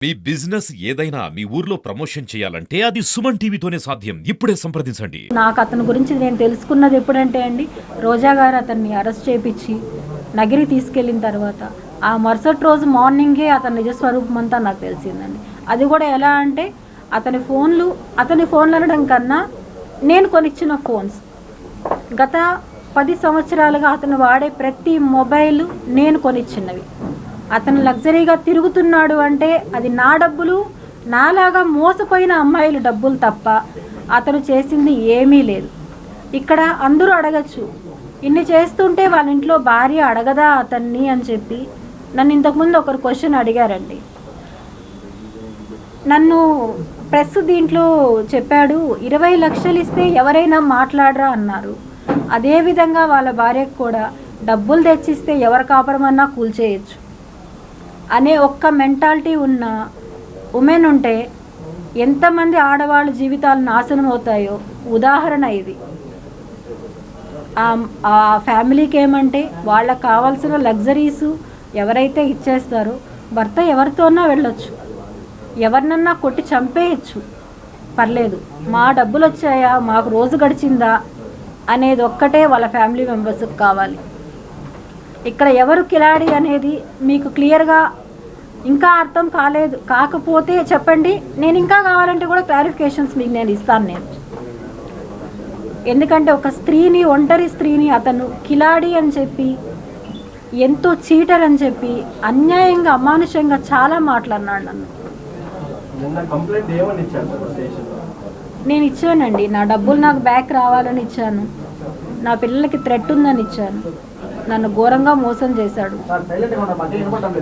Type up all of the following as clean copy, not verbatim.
మీ business ఏదైనా మీ ఊర్లో promotion చేయాలంటే అది సుమన్ టీవీతోనే సాధ్యం. ఇప్పుడే సంప్రదించండి. నాకు అతని గురించి నేను తెలుసుకున్నది ఎప్పుడంటే అండి, రోజా గారు అతన్ని అరెస్ట్ చేపించి నగిరి తీసుకెళ్ళిన తర్వాత ఆ మరుసటి రోజు మార్నింగే అతని నిజస్వరూపం అంతా నాకు తెలిసిందండి. అది కూడా ఎలా అంటే అతని ఫోన్లు అనడం కన్నా నేను కొనిచ్చిన ఫోన్స్, గత 10 సంవత్సరాలుగా అతను వాడే ప్రతి మొబైల్ నేను కొనిచ్చినవి. అతను లగ్జరీగా తిరుగుతున్నాడు అంటే అది నా డబ్బులు, నాలాగా మోసపోయిన అమ్మాయిల డబ్బులు తప్ప అతను చేసింది ఏమీ లేదు. ఇక్కడ అందరూ అడగచ్చు, ఇన్ని చేస్తుంటే వాళ్ళ ఇంట్లో భార్య అడగదా అతన్ని అని చెప్పి నన్ను ఇంతకుముందు ఒకరు క్వశ్చన్ అడిగారండి. నన్ను ప్రెస్ దీంట్లో చెప్పాడు, 20 లక్షలు ఇస్తే ఎవరైనా మాట్లాడరా అన్నారు. అదేవిధంగా వాళ్ళ భార్యకు కూడా డబ్బులు తెచ్చిస్తే ఎవరి కాపురమన్నా కూల్చేయచ్చు అనే ఒక్క మెంటాలిటీ ఉన్న ఉమెన్ ఉంటే ఎంతమంది ఆడవాళ్ళ జీవితాలు నాశనం అవుతాయో ఉదాహరణ ఇది. ఆ ఫ్యామిలీకి ఏమంటే వాళ్ళకి కావాల్సిన లగ్జరీసు ఎవరైతే ఇచ్చేస్తారో భర్త ఎవరితోనా వెళ్ళొచ్చు, ఎవరినన్నా కొట్టి చంపేయచ్చు, పర్లేదు, మా డబ్బులు వచ్చాయా, మాకు రోజు గడిచిందా అనేది ఒక్కటే వాళ్ళ ఫ్యామిలీ మెంబర్స్కి కావాలి. ఇక్కడ ఎవరు కిలాడి అనేది మీకు క్లియర్గా ఇంకా అర్థం కాకపోతే చెప్పండి, నేను ఇంకా కావాలంటే కూడా క్లారిఫికేషన్స్ మీకు నేను ఇస్తాను. ఎందుకంటే ఒక స్త్రీని, ఒంటరి స్త్రీని అతను కిలాడి అని చెప్పి, ఎంతో చీటర్ అని చెప్పి అన్యాయంగా అమానుషంగా చాలా మాట్లాడినాడు నన్ను. నేను ఇచ్చానండి, నా డబ్బులు నాకు బ్యాక్ రావాలని ఇచ్చాను, నా పిల్లలకి థ్రెట్ ఉందని ఇచ్చాను, నన్ను ఘోరంగా మోసం చేశాడు.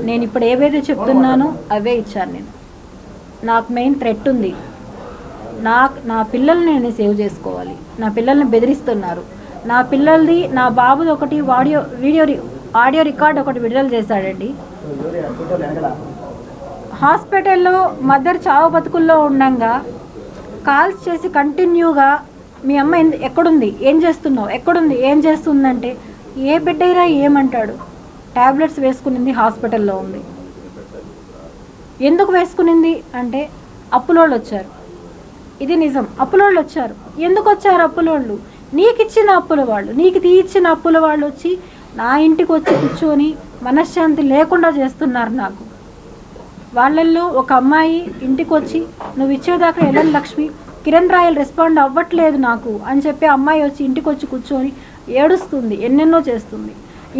నేను ఇప్పుడు ఏవైతే చెప్తున్నానో అవే ఇచ్చాను. నాకు మెయిన్ థ్రెట్ ఉంది, నా పిల్లల్ని నేను సేవ్ చేసుకోవాలి, నా పిల్లల్ని బెదిరిస్తున్నారు. నా పిల్లలది, నా బాబుది ఒకటి ఆడియో రికార్డ్ ఒకటి విడుదల చేశాడండి. హాస్పిటల్లో మదర్ చావు బతుకుల్లో ఉండగా కాల్స్ చేసి కంటిన్యూగా మీ అమ్మ ఎక్కడుంది, ఏం చేస్తున్నావు, ఎక్కడుంది, ఏం చేస్తుందంటే ఏ బిడ్డైనా ఏమంటాడు, ట్యాబ్లెట్స్ వేసుకునింది, హాస్పిటల్లో ఉంది. ఎందుకు వేసుకునింది అంటే అప్పులోళ్ళు వచ్చారు. ఇది నిజం, అప్పులోళ్ళు వచ్చారు. ఎందుకు వచ్చారు అప్పులోళ్ళు? నీకు ఇచ్చిన అప్పుల వాళ్ళు, నీకు తీయించిన అప్పుల వాళ్ళు వచ్చి నా ఇంటికి వచ్చి కూర్చొని మనశ్శాంతి లేకుండా చేస్తున్నారు నాకు. వాళ్ళల్లో ఒక అమ్మాయి ఇంటికి వచ్చి, నువ్వు ఇచ్చేదాకా ఎల్ఎన్ లక్ష్మి, కిరణ్ రాయల్ రెస్పాండ్ అవ్వట్లేదు నాకు అని చెప్పి అమ్మాయి వచ్చి ఇంటికి వచ్చి కూర్చొని ఏడుస్తుంది, ఎన్నెన్నో చేస్తుంది.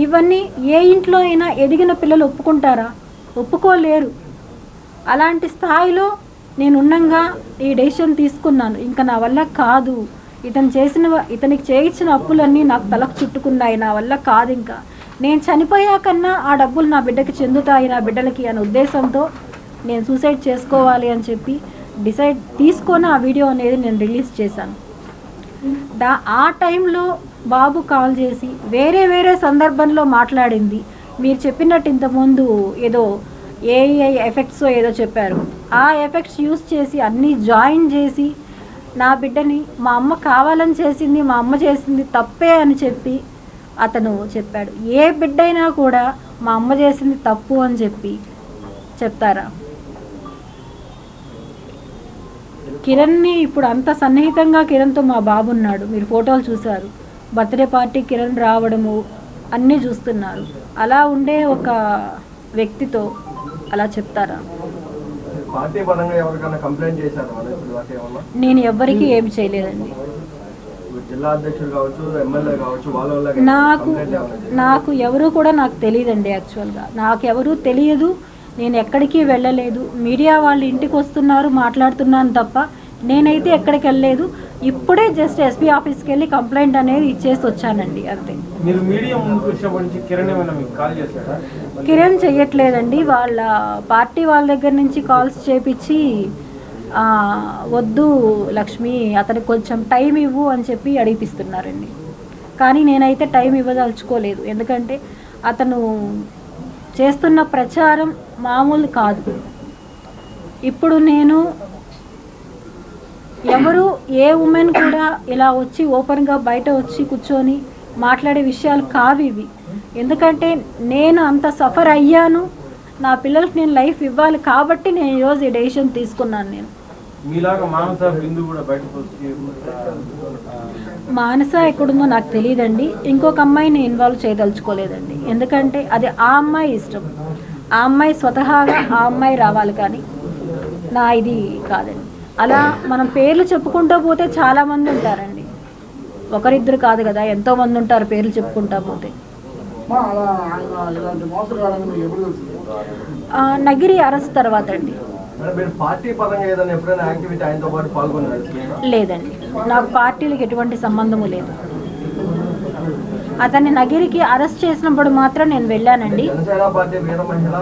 ఇవన్నీ ఏ ఇంట్లో అయినా ఎదిగిన పిల్లలు ఒప్పుకుంటారా? ఒప్పుకోలేరు. అలాంటి స్థాయిలో నేను ఉన్నంగా ఈ డెసిషన్ తీసుకున్నాను. ఇంకా నా వల్ల కాదు, ఇతనికి చేయించిన అప్పులన్నీ నాకు తలకు చుట్టుకున్నాయి, నా వల్ల కాదు, ఇంకా నేను చనిపోయాకన్నా ఆ డబ్బులు నా బిడ్డకి చెందుతాయి, నా బిడ్డలకి అనే ఉద్దేశంతో నేను సూసైడ్ చేసుకోవాలి అని చెప్పి డిసైడ్ తీసుకొని ఆ వీడియో అనేది నేను రిలీజ్ చేశాను. ఆ టైంలో బాబు కాల్ చేసి వేరే సందర్భంలో మాట్లాడింది. మీరు చెప్పినట్టు ఇంతకుముందు ఏదో ఏఐ ఎఫెక్ట్స్ ఏదో చెప్పారు, ఆ ఎఫెక్ట్స్ యూస్ చేసి అన్నీ జాయిన్ చేసి నా బిడ్డని మా అమ్మ కావాలని చేసింది, మా అమ్మ చేసింది తప్పే అని చెప్పి అతను చెప్పాడు. ఏ బిడ్డైనా కూడా మా అమ్మ చేసింది తప్పు అని చెప్పి చెప్తారా? కిరణ్ని ఇప్పుడు అంత సన్నిహితంగా కిరణ్తో మా బాబు ఉన్నాడు, మీరు ఫోటోలు చూశారు, బర్త్డే పార్టీ కిరణ్ రావడము అన్నీ చూస్తున్నారు. అలా ఉండే ఒక వ్యక్తితో అలా చెప్తారా? నేను ఎవ్వరికి ఏమి చేయలేదండి. నాకు ఎవరు కూడా నాకు తెలియదండి. యాక్చువల్గా నాకు ఎవరు తెలియదు, నేను ఎక్కడికి వెళ్ళలేదు. మీడియా వాళ్ళు ఇంటికి వస్తున్నారు, మాట్లాడుతున్నాను తప్ప నేనైతే ఎక్కడికి వెళ్ళలేదు. ఇప్పుడే జస్ట్ ఎస్పీ ఆఫీస్కి వెళ్ళి కంప్లైంట్ అనేది ఇచ్చేసి వచ్చానండి, అంతే. కిరణ్ చెయ్యట్లేదండి, వాళ్ళ పార్టీ వాళ్ళ దగ్గర నుంచి కాల్స్ చేపించి వద్దు లక్ష్మి, అతనికి కొంచెం టైం ఇవ్వు అని చెప్పి అడిగిపిస్తున్నారండి. కానీ నేనైతే టైం ఇవ్వదలుచుకోలేదు, ఎందుకంటే అతను చేస్తున్న ప్రచారం మామూలు కాదు. ఇప్పుడు నేను ఎవరు ఏ ఉమెన్ కూడా ఇలా వచ్చి ఓపెన్గా బయట వచ్చి కూర్చొని మాట్లాడే విషయాలు కావు ఇవి. ఎందుకంటే నేను అంత సఫర్ అయ్యాను, నా పిల్లలకి నేను లైఫ్ ఇవ్వాలి కాబట్టి నేను ఈరోజు ఈ డెసిషన్ తీసుకున్నాను. నేను మీలాగా మానస బిందు కూడా బయటకు వచ్చి మానస ఎక్కడుందో నాకు తెలియదండి. ఇంకొక అమ్మాయిని ఇన్వాల్వ్ చేయదలుచుకోలేదండి. ఎందుకంటే అది ఆ అమ్మాయి ఇష్టం. ఆ అమ్మాయి స్వతహాగా ఆ అమ్మాయి రావాలి, కానీ నా ఇది కాదండి. అలా మనం పేర్లు చెప్పుకుంటూ పోతే చాలామంది ఉంటారండి. ఒకరిద్దరు కాదు కదా, ఎంతోమంది ఉంటారు పేర్లు చెప్పుకుంటూ పోతే. నగిరి అరెస్ట్ తర్వాత అండి. పార్టీ పరంగా ఏదైనా ఎప్పుడైనా యాక్టివిటీ ఆయనతో పాటు పాల్గొన్నారు? లేదండి, నాకు పార్టీలకు ఎటువంటి సంబంధము లేదు. అతన్ని నగిరికి అరెస్ట్ చేసినప్పుడు మాత్రం నేను వెళ్ళానండి. జనసేన పార్టీ వీర మహిళ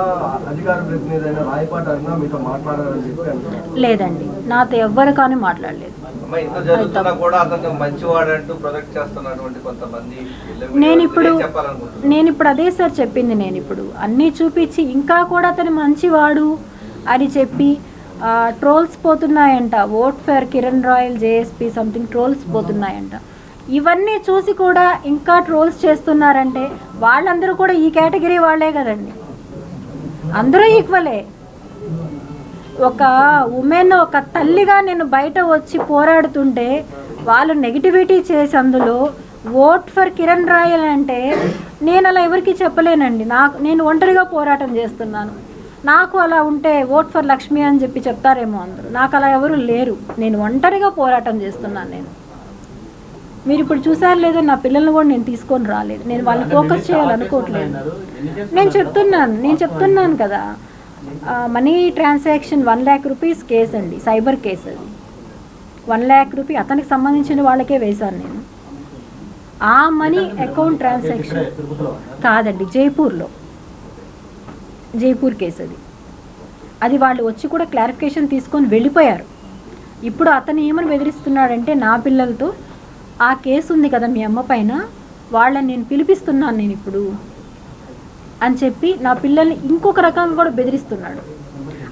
అధికార ప్రతినిధి అయిన రాయపాటి అరుణ మీతో మాట్లాడాలని చెప్పి లేదండి, నాతో ఎవ్వరు కానీ మాట్లాడలేదు. నేను ఇప్పుడు అదే సార్ చెప్పింది. నేను ఇప్పుడు అన్నీ చూపించి ఇంకా కూడా అతను మంచివాడు అని చెప్పి ట్రోల్స్ పోతున్నాయంట. Vote for Kiran Royal JSP something trolls పోతున్నాయంట. ఇవన్నీ చూసి కూడా ఇంకా ట్రోల్స్ చేస్తున్నారంటే వాళ్ళందరూ కూడా ఈ కేటగిరీ వాళ్ళే కదండి. అందరూ ఈక్వలే. ఒక ఉమెన్, ఒక తల్లిగా నేను బయట వచ్చి పోరాడుతుంటే వాళ్ళు నెగిటివిటీ చేసి అందులో ఓట్ ఫర్ కిరణ్ రాయల్ అంటే నేను అలా ఎవరికి చెప్పలేనండి. నేను ఒంటరిగా పోరాటం చేస్తున్నాను. నాకు అలా ఉంటే ఓట్ ఫర్ లక్ష్మి అని చెప్పి చెప్తారేమో అందరూ. నాకు అలా ఎవరు లేరు. నేను ఒంటరిగా పోరాటం చేస్తున్నాను. మీరు ఇప్పుడు చూసారు లేదో, నా పిల్లల్ని కూడా నేను తీసుకొని రాలేదు. నేను వాళ్ళని ఫోకస్ చేయాలనుకోవట్లేదు. నేను చెప్తున్నాను కదా, money transaction 1 lakh rupees case అండి, సైబర్ కేసు. అది 1 lakh రూపీ అతనికి సంబంధించిన వాళ్ళకే వేశాను నేను. ఆ మనీ అకౌంట్ ట్రాన్సాక్షన్ కాదండి, జైపూర్ కేసు అది. అది వాళ్ళు వచ్చి కూడా క్లారిఫికేషన్ తీసుకొని వెళ్ళిపోయారు. ఇప్పుడు అతను ఏమని బెదిరిస్తున్నాడంటే, నా పిల్లలతో ఆ కేసు ఉంది కదా మీ అమ్మ పైన, వాళ్ళని నేను పిలిపిస్తున్నాను నేను ఇప్పుడు అని చెప్పి నా పిల్లల్ని ఇంకొక రకంగా కూడా బెదిరిస్తున్నాడు.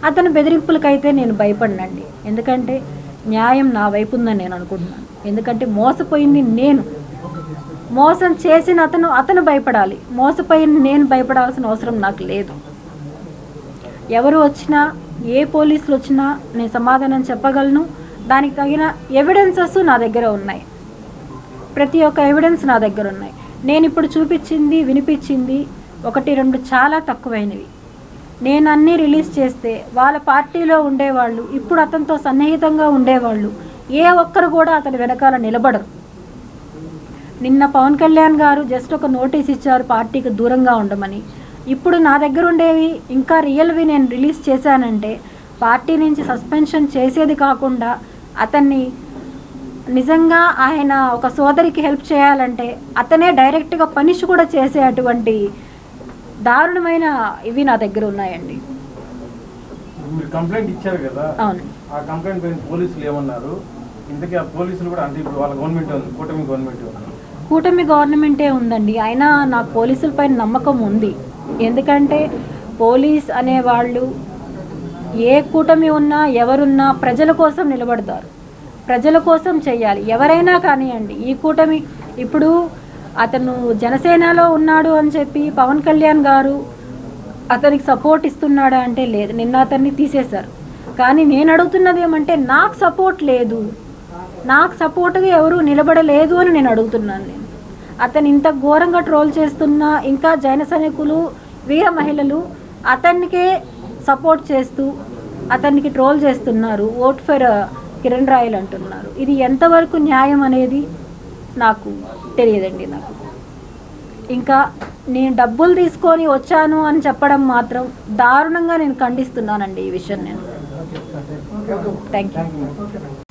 అతని బెదిరింపులకైతే నేను భయపడినండి. ఎందుకంటే న్యాయం నా వైపు ఉందని నేను అనుకుంటున్నాను. ఎందుకంటే మోసపోయింది నేను, మోసం చేసిన అతను భయపడాలి. మోసపోయిన నేను భయపడాల్సిన అవసరం నాకు లేదు. ఎవరు వచ్చినా, ఏ పోలీసులు వచ్చినా నేను సమాధానం చెప్పగలను. దానికి తగిన ఎవిడెన్సెస్ నా దగ్గర ఉన్నాయి. ప్రతి ఒక్క ఎవిడెన్స్ నా దగ్గర ఉన్నాయి. నేను ఇప్పుడు చూపించింది, వినిపించింది 1-2 చాలా తక్కువైనవి. నేను అన్నీ రిలీజ్ చేస్తే వాళ్ళ పార్టీలో ఉండేవాళ్ళు, ఇప్పుడు అతనితో సన్నిహితంగా ఉండేవాళ్ళు ఏ ఒక్కరు కూడా అతని వెనకాల నిలబడరు. నిన్న పవన్ కళ్యాణ్ గారు జస్ట్ ఒక నోటీస్ ఇచ్చారు పార్టీకి దూరంగా ఉండమని. ఇప్పుడు నా దగ్గర ఉండేవి ఇంకా రియల్వి నేను రిలీజ్ చేశానంటే పార్టీ నుంచి సస్పెన్షన్ చేసేది కాకుండా అతన్ని నిజంగా ఆయన ఒక సోదరికి హెల్ప్ చేయాలంటే అతనే డైరెక్ట్గా పనిష్ కూడా చేసే అటువంటి దారుణమైన ఇవి నా దగ్గర ఉన్నాయండి. మీరు కంప్లైంట్ ఇచ్చారు కదా, అవును. ఆ కంప్లైంట్ పైన పోలీసులు ఏమన్నారు? ఇంతకీ ఆ పోలీసులు కూడా అంటే ఇప్పుడు వాళ్ళ గవర్నమెంట్ ఉంది, కూటమి గవర్నమెంటే ఉందండి. అయినా నాకు పోలీసులపై నమ్మకం ఉంది. ఎందుకంటే పోలీస్ అనేవాళ్ళు ఏ కూటమి ఉన్నా ఎవరున్నా ప్రజల కోసం నిలబడతారు, ప్రజల కోసం చెయ్యాలి. ఎవరైనా కానివ్వండి. ఈ కూటమి ఇప్పుడు అతను జనసేనలో ఉన్నాడు అని చెప్పి పవన్ కళ్యాణ్ గారు అతనికి సపోర్ట్ ఇస్తున్నాడా అంటే లేదు. నిన్న అతన్ని తీసేశారు. కానీ నేను అడుగుతున్నది ఏమంటే నాకు సపోర్ట్ లేదు, నాకు సపోర్ట్గా ఎవరు నిలబడలేదు అని నేను అడుగుతున్నాను. నేను అతను ఇంత ఘోరంగా ట్రోల్ చేస్తున్నా ఇంకా జైన సైనికులు, వీర మహిళలు అతనికే సపోర్ట్ చేస్తూ అతనికి ట్రోల్ చేస్తున్నారు. ఓట్ ఫర్ కిరణ్ రాయల్ అంటున్నారు. ఇది ఎంతవరకు న్యాయం అనేది నాకు తెలియదండి. నాకు ఇంకా నేను డబ్బులు తీసుకొని వచ్చాను అని చెప్పడం మాత్రం దారుణంగా నేను ఖండిస్తున్నానండి ఈ విషయం. నేను థ్యాంక్ యూ.